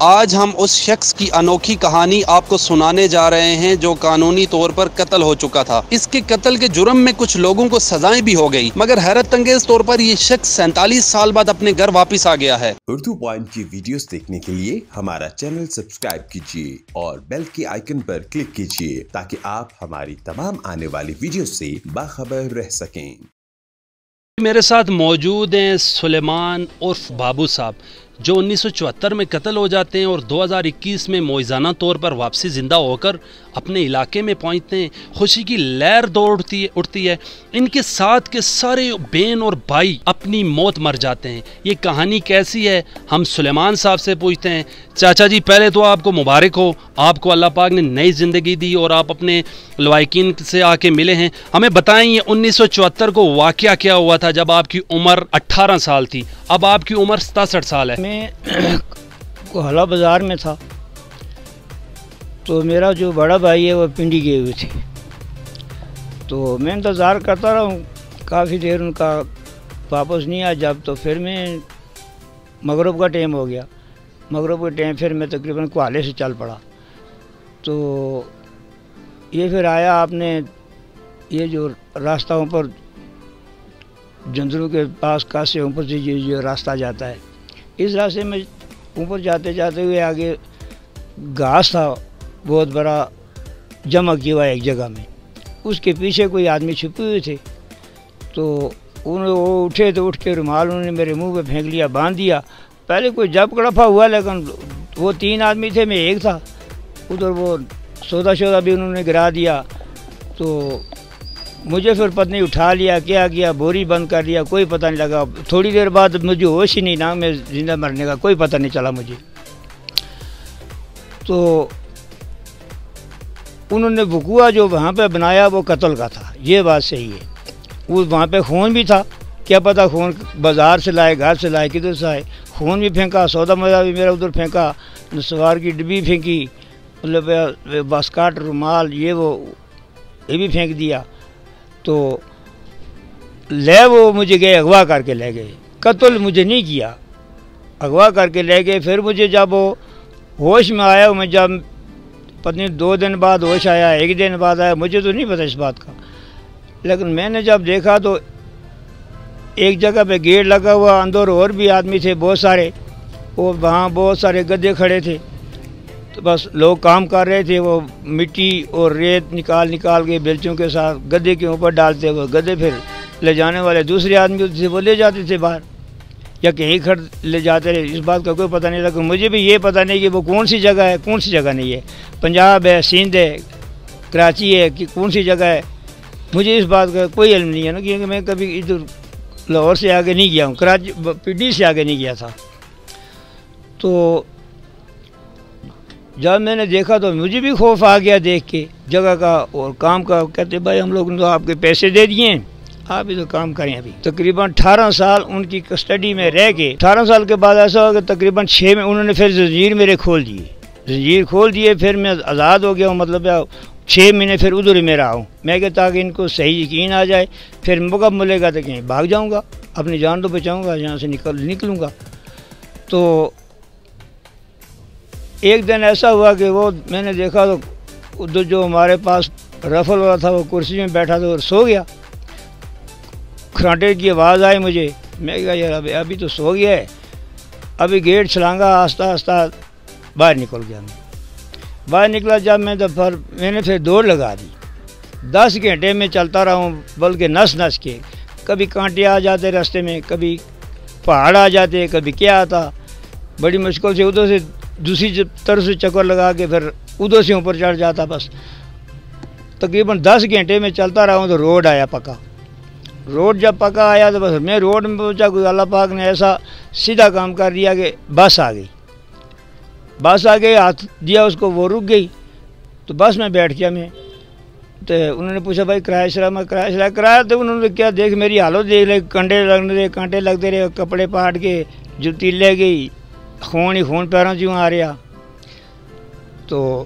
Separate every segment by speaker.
Speaker 1: آج ہم اس شخص کی انوکھی کہانی آپ کو سنانے جا رہے ہیں جو قانونی طور پر قتل ہو چکا تھا۔ اس کے قتل کے جرم میں کچھ لوگوں کو سزائیں بھی ہو گئی، مگر حیرت انگیز طور پر یہ شخص 47 سال بعد اپنے گھر واپس آ گیا ہے۔
Speaker 2: اردو پوائنٹ کی ویڈیوز دیکھنے کے لیے ہمارا چینل سبسکرائب کیجیے اور بیل کے آئیکن پر کلک کیجیے تاکہ آپ ہماری تمام آنے والی ویڈیوز سے باخبر رہ سکیں۔
Speaker 3: میرے ساتھ موجود ہیں سلیمان عرف بابو صاحب، جو 1974 میں قتل ہو جاتے ہیں اور 2021 میں موئزانہ طور پر واپسی زندہ ہو کر اپنے علاقے میں پہنچتے ہیں۔ خوشی کی لہر اٹھتی ہے۔ ان کے ساتھ کے سارے بہن اور بھائی اپنی موت مر جاتے ہیں۔ یہ کہانی کیسی ہے ہم سلیمان صاحب سے پوچھتے ہیں۔ چاچا جی، پہلے تو آپ کو مبارک ہو، آپ کو اللہ پاک نے نئی زندگی دی اور آپ اپنے لوائقین سے آ کے ملے ہیں۔ ہمیں بتائیں یہ 1974 کو واقعہ کیا ہوا تھا جب آپ کی عمر 18 سال تھی، اب آپ کی عمر 67 سال ہے۔
Speaker 4: میں کوہلا بازار میں تھا تو میرا جو بڑا بھائی ہے وہ پنڈی گئے ہوئے تھے، تو میں انتظار کرتا رہا ہوں کافی دیر، ان کا واپس نہیں آیا جب، تو پھر میں مغرب کا ٹائم ہو گیا۔ مغرب کے ٹائم پھر میں تقریباً کوہالے سے چل پڑا، تو یہ پھر آیا آپ نے یہ جو راستہ اوپر جندروں کے پاس کاسے اوپر سے یہ جو راستہ جاتا ہے، اس راستے میں اوپر جاتے جاتے ہوئے آگے گھاس تھا بہت بڑا جمع کیا ہوا ایک جگہ میں، اس کے پیچھے کوئی آدمی چھپے ہوئے تھے، تو وہ اٹھے تو اٹھ کے رومال انہوں نے میرے منہ پہ پھینک لیا، باندھ دیا۔ پہلے کوئی جب کڑپا ہوا، لیکن وہ 3 آدمی تھے، میں ایک تھا۔ ادھر وہ سودا شودا بھی انہوں نے گرا دیا، تو مجھے پھر پتنی اٹھا لیا، کیا کیا، بوری بند کر لیا، کوئی پتہ نہیں لگا۔ تھوڑی دیر بعد مجھے ہوش ہی نہیں نا، میں زندہ مرنے کا کوئی پتہ نہیں چلا مجھے۔ تو انہوں نے وقوع جو وہاں پہ بنایا وہ قتل کا تھا، یہ بات صحیح ہے۔ وہ وہاں پہ خون بھی تھا، کیا پتہ خون بازار سے لائے، گھر سے لائے، کدھر سے آئے، خون بھی پھینکا، سودا مزہ بھی میرا ادھر پھینکا، نسوار کی ڈبی پھینکی، مطلب باسکٹ، رومال، یہ بھی پھینک دیا۔ تو وہ مجھے گئے اغوا کر کے لے گئے، قتل مجھے نہیں کیا، اغوا کر کے لے گئے۔ پھر مجھے جب وہ ہوش میں آیا، میں جب پتہ نہیں 2 دن بعد ہوش آیا، 1 دن بعد آیا، مجھے تو نہیں پتہ اس بات کا، لیکن میں نے جب دیکھا تو ایک جگہ پہ گیٹ لگا ہوا، اندر اور بھی آدمی تھے بہت سارے، اور وہاں بہت سارے گدے کھڑے تھے، تو بس لوگ کام کر رہے تھے، وہ مٹی اور ریت نکال کے بیلچوں کے ساتھ گدے کے اوپر ڈالتے ہوئے، گدے پھر لے جانے والے دوسرے آدمی تھے وہ لے جاتے تھے باہر، یا کہیں کھڑ لے جاتے رہے، اس بات کا کوئی پتہ نہیں لگا۔ مجھے بھی یہ پتہ نہیں کہ وہ کون سی جگہ ہے، کون سی جگہ نہیں ہے، پنجاب ہے، سندھ ہے، کراچی ہے، کہ کون سی جگہ ہے، مجھے اس بات کا کوئی علم نہیں ہے نا، کیونکہ میں کبھی ادھر لاہور سے آگے نہیں گیا ہوں، کراچی پنڈی سے آگے نہیں گیا تھا۔ تو جب میں نے دیکھا تو مجھے بھی خوف آ گیا دیکھ کے جگہ کا اور کام کا۔ کہتے بھائی ہم لوگ نے تو آپ کے پیسے دے دیے ہیں، آپ ہی تو کام کریں۔ ابھی تقریباً 18 سال ان کی کسٹڈی میں رہ کے، 18 سال کے بعد ایسا ہوا کہ تقریباً 6 میں انہوں نے پھر زنجیر میرے کھول دیے، پھر میں آزاد ہو گیا ہوں، مطلب 6 مہینے پھر ادھر ہی میں رہا ہوں میں کہ تاکہ ان کو صحیح یقین آ جائے، پھر موقع ملے گا تو کہیں بھاگ جاؤں گا، اپنی جان تو بچاؤں گا، یہاں سے نکلوں گا۔ تو ایک دن ایسا ہوا کہ وہ میں نے دیکھا تو ادھر جو ہمارے پاس رفل والا تھا وہ کرسی میں بیٹھا تھا اور سو گیا۔ کھراٹے کی آواز آئی مجھے، میں کہا یار ابھی تو سو گیا ہے، ابھی گیٹ چھلانگا، آہستہ آہستہ باہر نکل گیا۔ میں باہر نکلا جب میں نے پھر دوڑ لگا دی، 10 گھنٹے میں چلتا رہا ہوں، بلکہ نس کے، کبھی کانٹے آ جاتے راستے میں، کبھی پہاڑ آ جاتے، کبھی کیا آتا، بڑی مشکل سے ادھر سے دوسری طرف سے چکر لگا کے پھر ادھر سے اوپر چڑھ جاتا۔ بس تقریباً 10 گھنٹے میں چلتا رہا ہوں تو روڈ آیا پکا۔ روڈ جب پکا آیا تو بس میں روڈ میں پہنچا، کوئی اللہ پاک نے ایسا سیدھا کام کر دیا کہ بس آ گئی، ہاتھ دیا اس کو، وہ رک گئی، تو بس میں بیٹھ گیا۔ میں تو انہوں نے پوچھا بھائی کرایہ شرح، میں کرایہ تو انہوں نے کیا دیکھ میری حالت دیکھ لے، کانٹے لگتے رہے، کپڑے پاٹ کے، جوتی لے گئی، خون ہی خون پیروں سے آ رہا۔ تو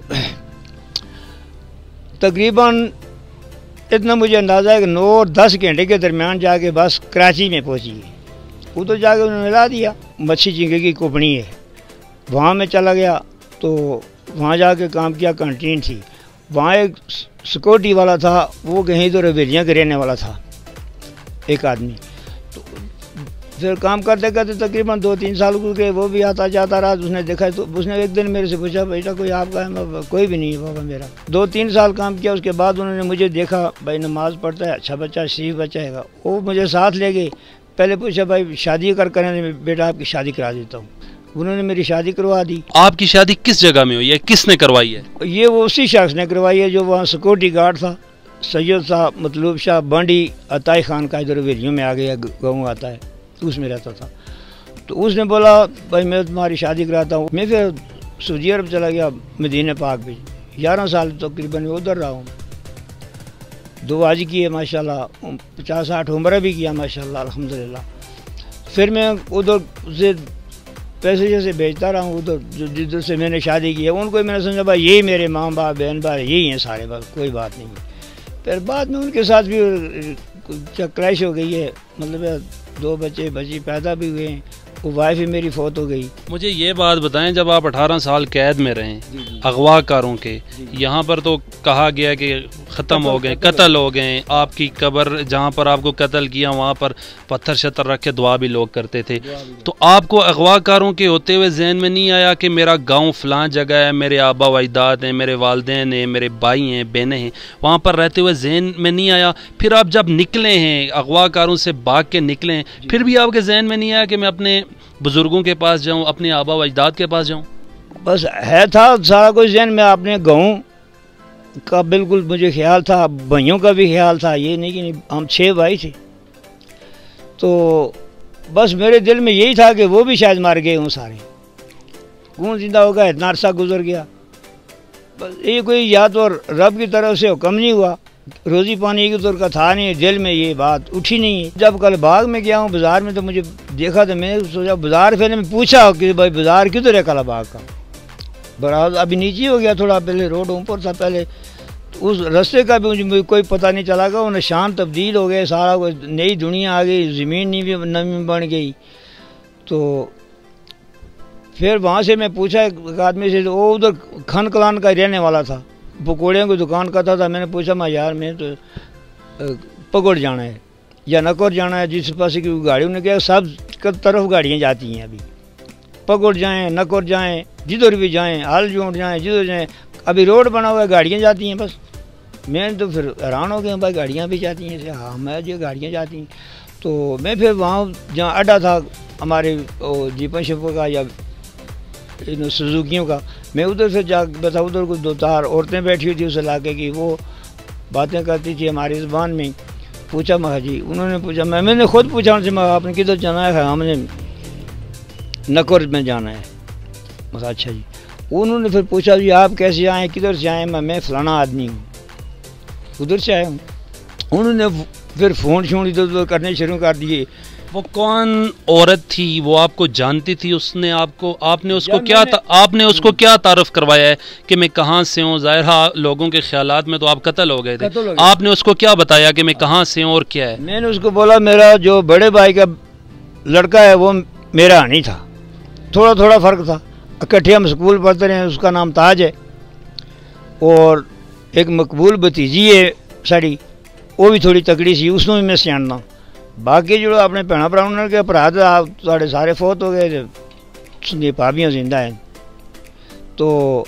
Speaker 4: تقریباً اتنا مجھے اندازہ ہے کہ 9 اور 10 گھنٹے کے درمیان جا کے بس کراچی میں پہنچی ہے۔ ادھر جا کے انہوں نے ملا دیا، مچھی جھینگے کی کمپنی ہے، وہاں میں چلا گیا تو وہاں جا کے کام کیا، کنٹین تھی وہاں، ایک سیکورٹی والا تھا، وہ کہیں تو ریویلیاں کے رہنے والا تھا ایک آدمی. تو پھر کام کرتے کرتے تقریباً 2-3 سال گزرے، وہ بھی آتا جاتا رہا. اس نے دیکھا تو اس نے ایک دن میرے سے پوچھا بیٹا کوئی آپ کا ہے؟ کوئی بھی نہیں ہے بابا میرا. 2-3 سال کام کیا، اس کے بعد انہوں نے مجھے دیکھا بھائی نماز پڑھتا ہے، اچھا بچہ شریف بچہ ہے گا. وہ مجھے ساتھ لے گئے. پہلے پوچھا بھائی شادی کریں بیٹا آپ کی شادی کرا دیتا ہوں. انہوں نے میری شادی کروا دی.
Speaker 3: آپ کی شادی کس جگہ میں ہوئی ہے، کس نے کروائی ہے؟
Speaker 4: یہ وہ اسی شخص نے کروائی ہے جو وہاں سیکورٹی گارڈ تھا، سید صاحب مطلوب شاہ بانڈی عطائی خان کا، ادھر ویلیوں میں آ گیا، گاؤں آتا ہے، اس میں رہتا تھا. تو اس نے بولا بھائی میں تمہاری شادی کراتا ہوں. میں پھر سعودی عرب چلا گیا، مدینہ پاک بھی 11 سال تقریباً ادھر رہا ہوں. 2 حج کیے ماشاء اللہ، 50-60 عمرہ بھی کیا ماشاء اللہ الحمدللہ. پھر میں ادھر سے پیسے جیسے بیچتا رہا ہوں ادھر جدھر سے میں نے شادی کی ہے. ان کو میں نے سمجھا بھائی یہی میرے ماں باپ بہن بھائی یہی ہیں سارے، بس کوئی بات نہیں. پھر بعد میں ان کے ساتھ بھی کلیش ہو گئی ہے، مطلب 2 بچے بچی پیدا بھی ہوئے ہیں. وہ وائف ہی میری فوت ہو گئی.
Speaker 3: مجھے یہ بات بتائیں، جب آپ 18 سال قید میں رہیں اغوا کاروں کے، یہاں پر تو کہا گیا کہ ختم ہو گئے، قتل ہو گئے، آپ کی قبر جہاں پر آپ کو قتل کیا وہاں پر پتھر شتر رکھ کے دعا بھی لوگ کرتے تھے. تو آپ کو اغوا کاروں کے ہوتے ہوئے ذہن میں نہیں آیا کہ میرا گاؤں فلاں جگہ ہے، میرے آبا و اجداد ہیں، میرے والدین ہیں، میرے بھائی ہیں، بہنیں ہیں، وہاں پر رہتے ہوئے ذہن میں نہیں آیا؟ پھر آپ جب نکلے ہیں اغوا کاروں سے بھاگ کے نکلے ہیں، پھر بھی آپ کے ذہن میں نہیں آیا کہ میں اپنے بزرگوں کے پاس جاؤں، اپنے آبا و اجداد کے پاس جاؤں؟
Speaker 4: بس ہے تھا سارا کچھ ذہن میں، اپنے گاؤں کا بالکل مجھے خیال تھا، بھائیوں کا بھی خیال تھا. یہ نہیں کہ ہم 6 بھائی تھے، تو بس میرے دل میں یہی تھا کہ وہ بھی شاید مر گئے ہوں سارے، کون زندہ ہوگا، اتنا عرصہ گزر گیا. بس یہ کوئی یا تو رب کی طرف سے حکم نہیں ہوا، روزی پانی کی طور کا تھا نہیں، دل میں یہ بات اٹھی نہیں ہے. جب کل باغ میں گیا ہوں بازار میں تو مجھے دیکھا تو میں سوچا بازار، پہلے میں پوچھا کہ بھائی بازار کدھر ہے کل باغ کا. برابر ابھی نیچے ہو گیا تھوڑا، پہلے روڈ اوپر تھا پہلے، اس رستے کا بھی مجھے کوئی پتہ نہیں چلا گا. وہ نشان تبدیل ہو گئے، سارا کوئی نئی دنیا آ گئی، زمین نئی بن گئی. تو پھر وہاں سے میں پوچھا ایک آدمی سے، وہ ادھر کھن کلان کا رہنے والا تھا، پکوڑیوں کی دکان کرتا تھا. میں نے پوچھا میں یار میں تو پکوڑ جانا ہے یا نکور جانا ہے، جس پاس کی گاڑی، انہوں نے کہا سب طرف گاڑیاں جاتی ہیں، ابھی پکوڑ جائیں، نکور جائیں، جدھر بھی جائیں، ہال جونٹ جائیں، جدھر جائیں، ابھی روڈ بنا ہوا ہے گاڑیاں جاتی ہیں. بس میں تو پھر حیران ہو گیا بھائی گاڑیاں بھی جاتی ہیں. ہاں میں جو گاڑیاں جاتی ہیں. تو میں پھر وہاں جہاں اڈا تھا ہمارے جیپن شپوں کا یا سوزوکیوں کا، میں ادھر سے جا بتا، ادھر کچھ 2-4 عورتیں بیٹھی ہوئی تھی اس علاقے کی، وہ باتیں کرتی تھی ہماری زبان میں. پوچھا میں جی، انہوں نے پوچھا، میں نے خود پوچھا ان سے آپ نے کدھر جانا ہے؟ ہم نے نکور میں جانا ہے. بس اچھا جی. انہوں نے پھر پوچھا جی آپ کیسے آئیں، کدھر سے آئیں؟ میں فلانا آدمی ہوں، ادھر سے آیا ہوں. انہوں نے پھر فون ادھر ادھر کرنے شروع کر دیے.
Speaker 3: وہ کون عورت تھی؟ وہ آپ کو جانتی تھی؟ اس نے آپ نے اس کو کیا تعارف کروایا ہے کہ میں کہاں سے ہوں؟ ظاہر ہے لوگوں کے خیالات میں تو آپ قتل ہو گئے تھے، آپ نے اس کو کیا بتایا کہ میں کہاں سے ہوں اور کیا ہے؟
Speaker 4: میں نے اس کو بولا میرا جو بڑے بھائی کا لڑکا ہے وہ میرا نہیں تھا، تھوڑا تھوڑا فرق تھا، اکٹھے ہم اسکول پڑھتے رہے. اس کا نام تاج ہے، اور ایک مقبول بھتیجی ہے ساڑی، وہ بھی تھوڑی تکڑی سی، اس میں بھی میں سیاںنا. باقی جو اپنے بھن بھرا کے آپ سارے فوت ہو گئے، بھابیاں زندہ ہیں. تو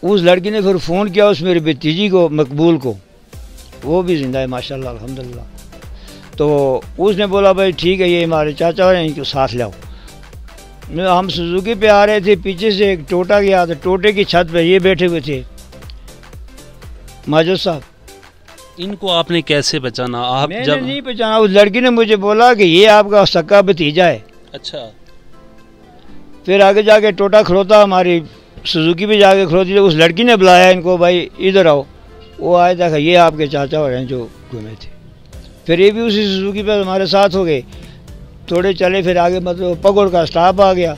Speaker 4: اس لڑکی نے پھر فون کیا اس میری بھتیجی کو، مقبول کو، وہ بھی زندہ ہے ماشاءاللہ الحمدللہ. تو اس نے بولا بھائی ٹھیک ہے یہ ہمارے چاچا ہیں، ان کو ساتھ لاؤ. ہم سوزوکی پہ آ رہے تھے، پیچھے سے ایک ٹوٹا گیا تھا، ٹوٹے کی چھت پہ یہ بیٹھے ہوئے تھے ماجد صاحب.
Speaker 3: ان کو آپ نے کیسے بچانا؟ آپ
Speaker 4: میں
Speaker 3: جب
Speaker 4: نے نہیں پہچانا، اس لڑکی نے مجھے بولا کہ یہ آپ کا سکا بھتیجا ہے.
Speaker 3: اچھا.
Speaker 4: پھر آگے جا کے ٹوٹا کھلوتا ہماری سوزوکی بھی جا کے کھلوتی، اس لڑکی نے بلایا ان کو بھائی ادھر آؤ. وہ آئے تھا کہ یہ آپ کے چاچا ہو رہے ہیں جو گھومے تھے. پھر یہ بھی اسی سوزوکی پہ ہمارے ساتھ ہو گئے، تھوڑے چلے، پھر آگے مطلب پگوڑ کا اسٹاپ آ گیا،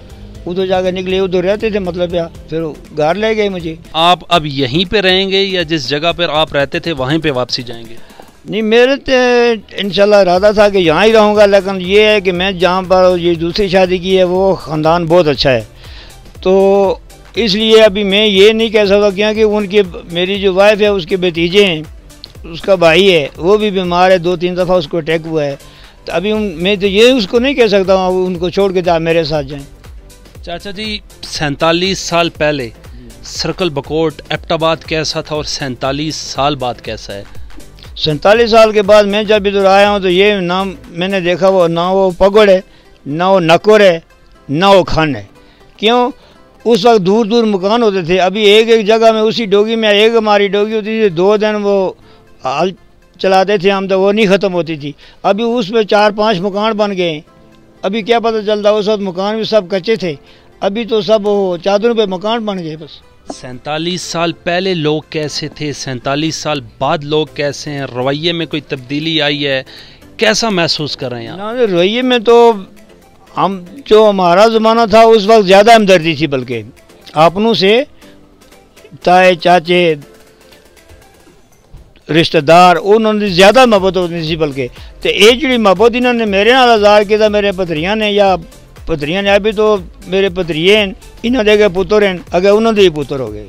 Speaker 4: ادھر جا کے نکلے، ادھر رہتے تھے مطلب یا پھر گھر لے گئے مجھے.
Speaker 3: آپ اب یہیں پہ رہیں گے یا جس جگہ پر آپ رہتے تھے وہیں پہ واپسی جائیں گے؟
Speaker 4: نہیں، میرے تو انشاءاللہ ارادہ تھا کہ یہاں ہی رہوں گا، لیکن یہ ہے کہ میں جہاں پر یہ دوسری شادی کی ہے وہ خاندان بہت اچھا ہے، تو اس لیے ابھی میں یہ نہیں کہہ سکتا کیونکہ ان کی میری جو وائف ہے اس کے بھتیجے ہیں، اس کا بھائی ہے، وہ بھی بیمار ہے، 2-3 دفعہ اس کو اٹیک ہوا ہے، تو ابھی میں تو یہ اس کو نہیں کہہ سکتا ہوں ان کو چھوڑ کے میرے ساتھ جائیں۔
Speaker 3: چاچا جی 47 سال پہلے سرکل بکوٹ ایبٹ آباد کیسا تھا اور 47 سال بعد کیسا ہے؟
Speaker 4: 47 سال کے بعد میں جب ادھر آیا ہوں تو یہ نام میں نے دیکھا، وہ نہ وہ پگڑ ہے، نہ وہ نکور ہے، نہ وہ کھان ہے۔ کیوں؟ اس وقت دور دور مکان ہوتے تھے، ابھی ایک جگہ میں اسی ڈوگی میں ایک ہماری ڈوگی ہوتی تھی، 2 دن وہ حال چلاتے تھے ہم، تو وہ نہیں ختم ہوتی تھی۔ ابھی اس میں 4-5 مکان بن گئے ہیں۔ ابھی کیا پتہ چلتا، اس وقت مکان بھی سب کچے تھے، ابھی تو سب وہ چادروں پہ مکان بن گئے بس۔
Speaker 3: 47 سال پہلے لوگ کیسے تھے، 47 سال بعد لوگ کیسے ہیں؟ رویے میں کوئی تبدیلی آئی ہے؟ کیسا محسوس کر رہے ہیں آپ؟
Speaker 4: رویے میں تو ہم جو ہمارا زمانہ تھا اس وقت زیادہ ہمدردی تھی، بلکہ اپنوں سے تائے چاچے رشتہ دار انہوں نے زیادہ محبت ہوتی تھی، بلکہ تو یہ جڑی محبت انہوں نے میرے نال اظہار کیا میرے پتریاں نے، یا پتریاں نے، ابھی تو میرے پتریے ہیں، انہوں دے گئے پتر ہیں، اگر انہوں دے ہی پتر ہو گئے۔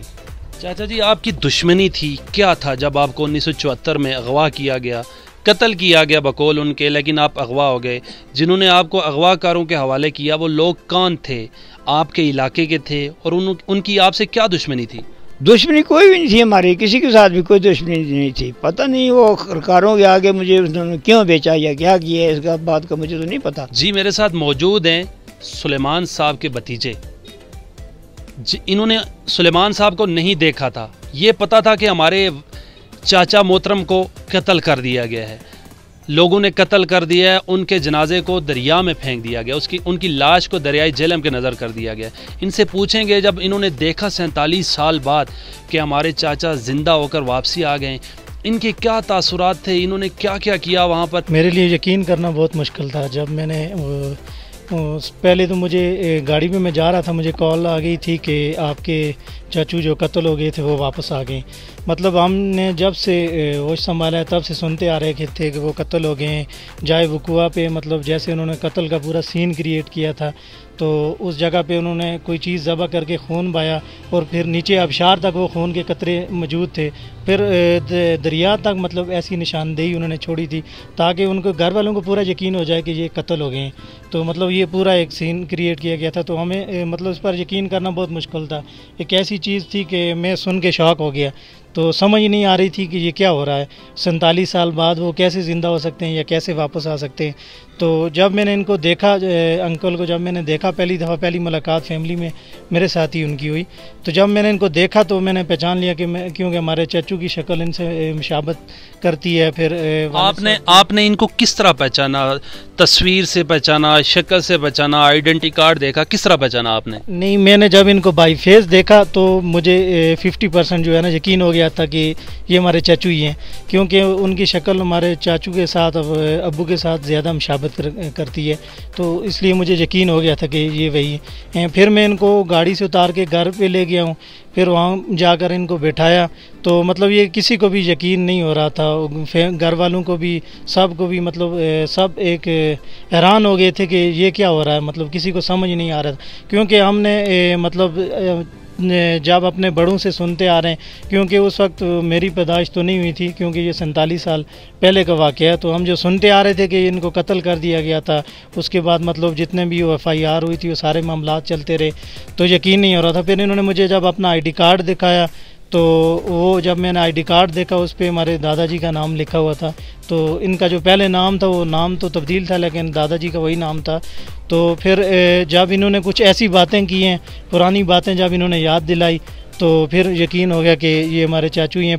Speaker 3: چاچا جی آپ کی دشمنی تھی کیا تھا جب آپ کو 1974 میں اغوا کیا گیا، قتل کیا گیا بقول ان کے، لیکن آپ اغوا ہو گئے؟ جنہوں نے آپ کو اغوا کاروں کے حوالے کیا وہ لوگ کون تھے؟ آپ کے علاقے کے تھے؟ اور ان کی آپ سے کیا دشمنی تھی؟
Speaker 4: دشمنی کوئی بھی نہیں تھی ہماری، کسی کے ساتھ بھی کوئی دشمنی نہیں تھی۔ پتہ نہیں وہ کاروں کے آگے مجھے انہوں نے کیوں بیچا یا کیا کیا ہے، اس کا بات کا مجھے تو نہیں پتہ۔
Speaker 3: جی میرے ساتھ موجود ہیں سلیمان صاحب کے بھتیجے۔ انہوں نے سلیمان صاحب کو نہیں دیکھا تھا، یہ پتہ تھا کہ ہمارے چاچا محترم کو قتل کر دیا گیا ہے، لوگوں نے قتل کر دیا ہے، ان کے جنازے کو دریا میں پھینک دیا گیا، ان کی لاش کو دریائے جہلم کے نظر کر دیا گیا۔ ان سے پوچھیں گے جب انہوں نے دیکھا 47 سال بعد کہ ہمارے چاچا زندہ ہو کر واپسی آ گئے، ان کے کیا تاثرات تھے، انہوں نے کیا کیا کیا وہاں پر؟
Speaker 5: میرے لیے یقین کرنا بہت مشکل تھا۔ جب میں نے پہلے تو مجھے گاڑی میں جا رہا تھا، مجھے کال آ گئی تھی کہ آپ کے چاچو جو قتل ہو گئے تھے وہ واپس آ گئے۔ مطلب ہم نے جب سے ہوش سنبھالا ہے تب سے سنتے آ رہے تھے کہ وہ قتل ہو گئے ہیں۔ جائے وقوع پہ مطلب جیسے انہوں نے قتل کا پورا سین کریٹ کیا تھا، تو اس جگہ پہ انہوں نے کوئی چیز ذبح کر کے خون بہایا، اور پھر نیچے آبشار تک وہ خون کے قطرے موجود تھے، پھر دریا تک مطلب ایسی نشاندہی انہوں نے چھوڑی تھی تاکہ ان کو گھر والوں کو پورا یقین ہو جائے کہ یہ قتل ہو گئے ہیں۔ تو مطلب یہ پورا ایک سین کریٹ کیا گیا تھا، تو ہمیں مطلب اس پر یقین کرنا بہت مشکل تھا۔ ایک ایسی چیز تھی کہ میں سن کے شاک ہو گیا، تو سمجھ نہیں آ رہی تھی کہ یہ کیا ہو رہا ہے، 47 سال بعد وہ کیسے زندہ ہو سکتے ہیں یا کیسے واپس آ سکتے ہیں۔ تو جب میں نے ان کو دیکھا، انکل کو جب میں نے دیکھا پہلی دفعہ، پہلی ملاقات فیملی میں میرے ساتھ ہی ان کی ہوئی، تو جب میں نے ان کو دیکھا تو میں نے پہچان لیا کہ کیونکہ ہمارے چچو کی شکل ان سے مشابہت کرتی ہے۔ پھر
Speaker 3: آپ نے ان کو کس طرح پہچانا؟ تصویر سے پہچانا، شکل سے پہچانا، آئیڈینٹی کارڈ دیکھا، کس طرح پہچانا آپ نے؟
Speaker 5: نہیں، میں نے جب ان کو بائی فیس دیکھا تو مجھے 50% جو ہے نا یقین ہو گیا تھا کہ یہ ہمارے چاچو ہی ہیں، کیونکہ ان کی شکل ہمارے چاچو کے ساتھ، ابو کے ساتھ زیادہ مشابہت کرتی ہے، تو اس لیے مجھے یقین ہو گیا تھا کہ یہ وہی ہیں۔ پھر میں ان کو گاڑی سے اتار کے گھر پہ لے گیا ہوں، پھر وہاں جا کر ان کو بٹھایا، تو مطلب یہ کسی کو بھی یقین نہیں ہو رہا تھا، گھر والوں کو بھی، سب کو بھی، مطلب سب ایک حیران ہو گئے تھے کہ یہ کیا ہو رہا ہے، مطلب کسی کو سمجھ نہیں آ رہا تھا، کیونکہ ہم نے مطلب جب اپنے بڑوں سے سنتے آ رہے ہیں، کیونکہ اس وقت میری پیدائش تو نہیں ہوئی تھی، کیونکہ یہ 47 سال پہلے کا واقعہ ہے، تو ہم جو سنتے آ رہے تھے کہ ان کو قتل کر دیا گیا تھا، اس کے بعد مطلب جتنے بھی FIR ہوئی تھی وہ سارے معاملات چلتے رہے، تو یقین نہیں ہو رہا تھا۔ پھر انہوں نے مجھے جب اپنا ID کارڈ دکھایا، تو وہ جب میں نے ID کارڈ دیکھا اس پہ ہمارے دادا جی کا نام لکھا ہوا تھا، تو ان کا جو پہلے نام تھا وہ نام تو تبدیل تھا لیکن دادا جی کا وہی نام تھا۔ تو پھر جب انہوں نے کچھ ایسی باتیں کی ہیں، پرانی باتیں جب انہوں نے یاد دلائی، تو پھر یقین ہو گیا کہ یہ ہمارے چاچو ہی ہیں۔